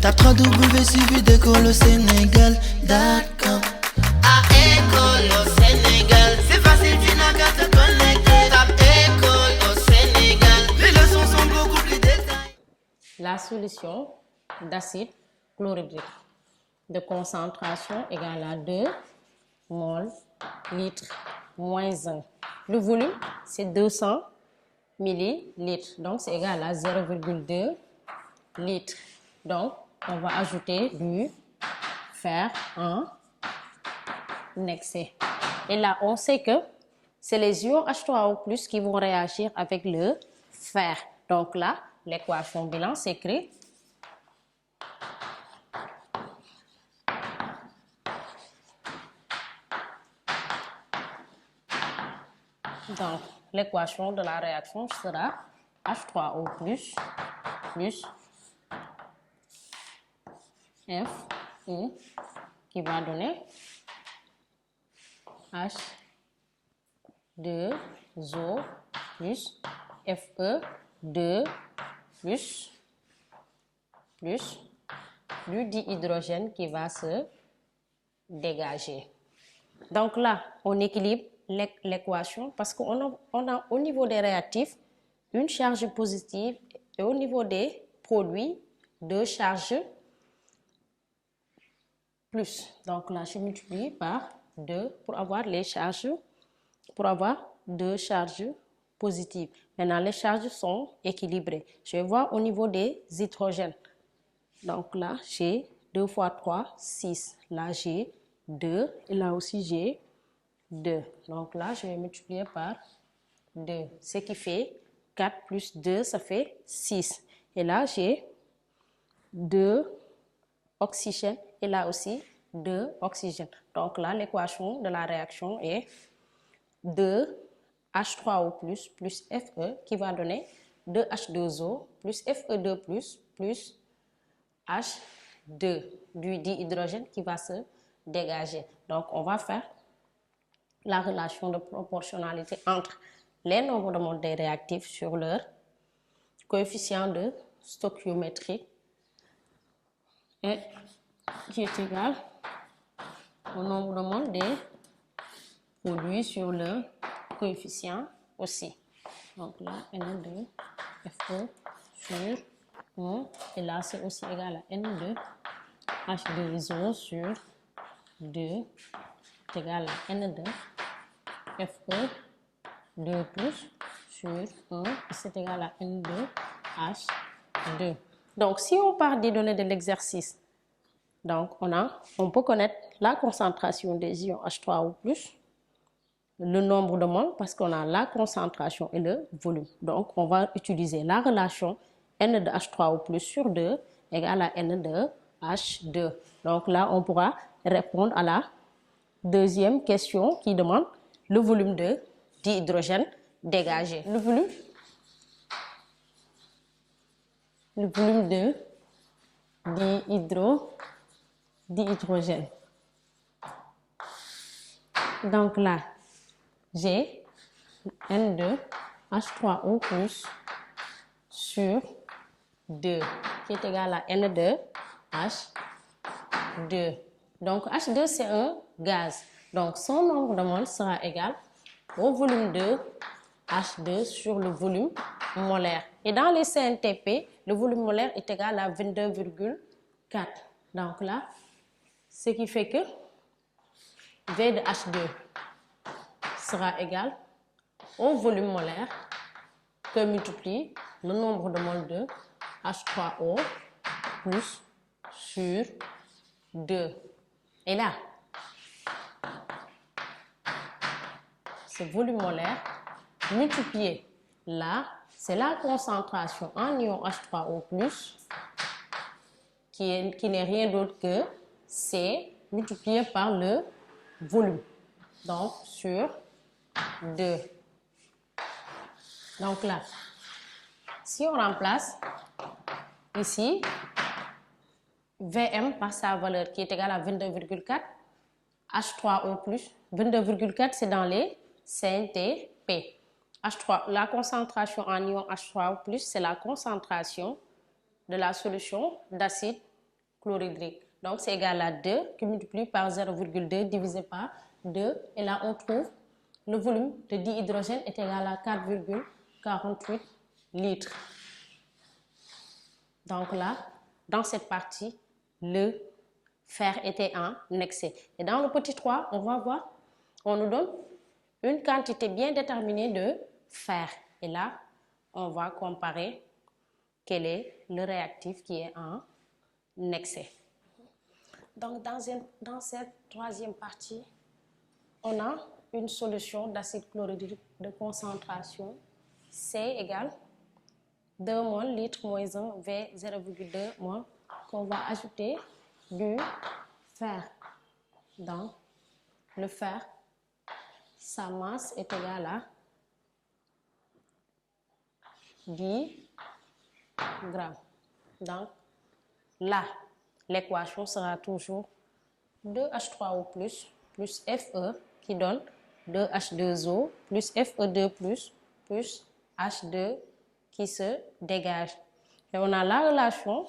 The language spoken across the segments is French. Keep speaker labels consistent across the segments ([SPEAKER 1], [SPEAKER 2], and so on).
[SPEAKER 1] Tape 3W suivi d'école au Sénégal.com. À école au Sénégal, c'est facile, tu n'as qu'à te connecter. Tape école au Sénégal, les leçons sont beaucoup plus détaillées.
[SPEAKER 2] La solution d'acide chlorhydrique de concentration égale à 2 mol litres moins 1. Le volume, c'est 200 millilitres. Donc, c'est égal à 0,2 litres. Donc, on va ajouter du fer en excès. Et là, on sait que c'est les ions H3O+, qui vont réagir avec le fer. Donc là, l'équation bilan s'écrit donc l'équation de la réaction sera H3O+, plus Fe qui va donner H2O plus Fe2 plus du dihydrogène qui va se dégager. Donc là, on équilibre l'équation parce qu'on a au niveau des réactifs une charge positive et au niveau des produits deux charges plus. Donc là, je multiplie par 2 pour avoir deux charges positives. Maintenant, les charges sont équilibrées. Je vais voir au niveau des hydrogènes. Donc là, j'ai 2 fois 3, 6. Là, j'ai 2. Et là aussi, j'ai 2. Donc là, je vais multiplier par 2. Ce qui fait 4 plus 2, ça fait 6. Et là, j'ai 2 oxygènes. Et là aussi, 2 oxygènes. Donc là, l'équation de la réaction est 2 H3O plus Fe qui va donner 2 H2O plus Fe2 plus H2 du dihydrogène qui va se dégager. Donc, on va faire la relation de proportionnalité entre les nombres de moles des réactifs sur leur coefficient de stoichiométrie et qui est égal au nombre de moles des produits sur le coefficient aussi. Donc là, N2 Fe sur 1 et là c'est aussi égal à N2 H2O sur 2 est égal à N2 Fe2 plus sur 1 et c'est égal à N2 H2. Donc si on part des données de l'exercice, donc on peut connaître la concentration des ions H3O+, le nombre de moles parce qu'on a la concentration et le volume. Donc on va utiliser la relation N de H3O+ sur 2 égale à N de H2. Donc là, on pourra répondre à la deuxième question qui demande le volume de dihydrogène dégagé. Le volume de dihydrogène. Donc là, j'ai N2 H3O plus sur 2 qui est égal à N2 H2. Donc H2 c'est un gaz. Donc son nombre de moles sera égal au volume de H2 sur le volume molaire. Et dans les CNTP, le volume molaire est égal à 22,4. Donc là, ce qui fait que V de H2 sera égal au volume molaire que multiplie le nombre de moles de H3O plus sur 2. Et là, ce volume molaire multiplié là, c'est la concentration en ion H3O+, qui n'est rien d'autre que C multiplié par le volume. Donc, sur 2. Donc là, si on remplace ici Vm par sa valeur qui est égale à 22,4, H3O+, 22,4 c'est dans les CNTP. H3, la concentration en ion H3O+, c'est la concentration de la solution d'acide chlorhydrique. Donc, c'est égal à 2 qui multiplie par 0,2 divisé par 2. Et là, on trouve le volume de dihydrogène est égal à 4,48 litres. Donc là, dans cette partie, le fer était en excès. Et dans le petit 3, on va voir, on nous donne une quantité bien déterminée de fer. Et là, on va comparer quel est le réactif qui est en excès. Donc, dans cette troisième partie, on a une solution d'acide chlorhydrique de concentration C égale 2 mol litre moins 1 V 0,2 mol qu'on va ajouter du fer. Donc, le fer, sa masse est égale à 10 grammes. Donc, là, l'équation sera toujours 2H3O plus Fe qui donne 2H2O plus Fe2 plus H2 qui se dégage. Et on a la relation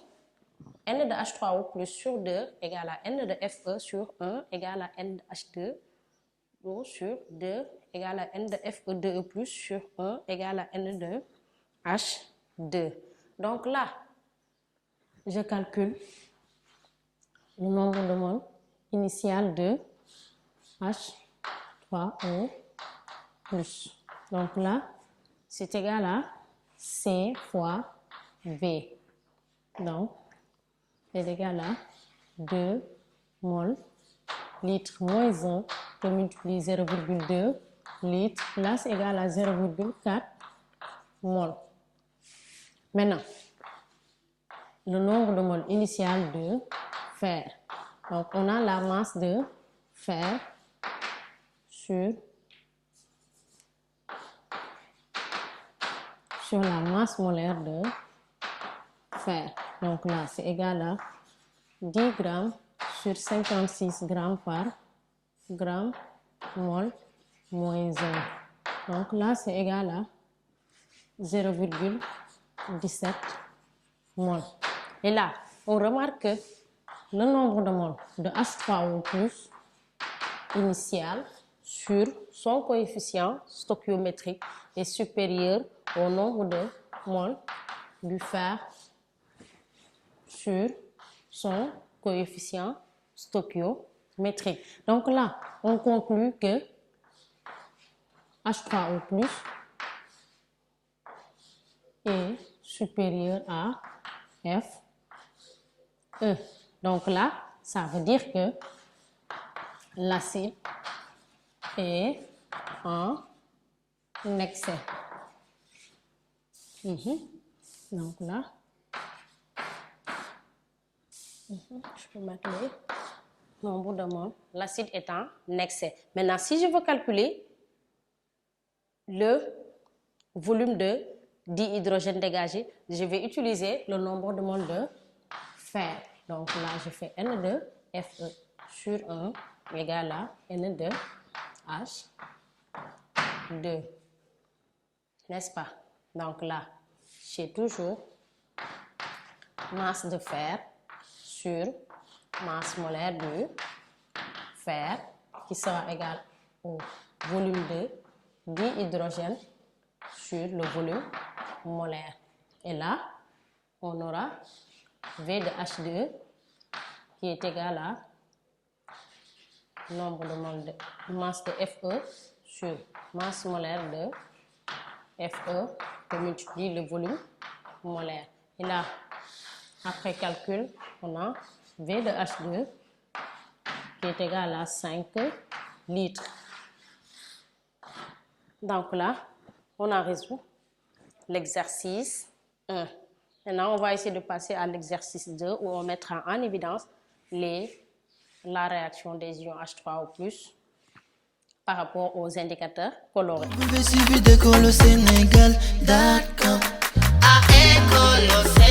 [SPEAKER 2] N de H3O plus sur 2 égale à N de Fe sur 1 égale à N de H2O sur 2 égale à N de Fe2 plus sur 1 égale à N de H2. Donc là, je calcule le nombre de moles initial de H3O plus. Donc là, c'est égal à C fois V. Donc, c'est égal à 2 mol litre moins 1 que multiplie 0,2 litre. Là, c'est égal à 0,4 mol. Maintenant, le nombre de moles initial de fer. Donc, on a la masse de fer sur la masse molaire de fer. Donc là, c'est égal à 10 grammes sur 56 grammes par gramme mol moins 1. Donc là, c'est égal à 0,17 mol. Et là, on remarque que le nombre de moles de H3O plus initial sur son coefficient stoichiométrique est supérieur au nombre de moles du fer sur son coefficient stoichiométrique. Donc là, on conclut que H3O plus est supérieur à Fe. Donc là, ça veut dire que l'acide est en excès. Donc là, je peux mettre le nombre de moles. L'acide est en excès. Maintenant, si je veux calculer le volume de dihydrogène dégagé, je vais utiliser le nombre de moles de fer. Donc là, je fais N de Fe sur 1 égale à N de H2. N'est-ce pas? Donc là, j'ai toujours masse de fer sur masse molaire de fer qui sera égale au volume de dihydrogène sur le volume molaire. Et là, on aura V de H2 qui est égal à nombre de moles de masse de Fe sur masse molaire de Fe qui multiplie le volume molaire. Et là, après calcul, on a V de H2 qui est égal à 5 litres. Donc là, on a résolu l'exercice 1. Maintenant, on va essayer de passer à l'exercice 2 où on mettra en évidence la réaction des ions H3O+, par rapport aux indicateurs colorés.
[SPEAKER 1] Vous pouvez suivre d'école au Sénégal.com. À école au Sénégal.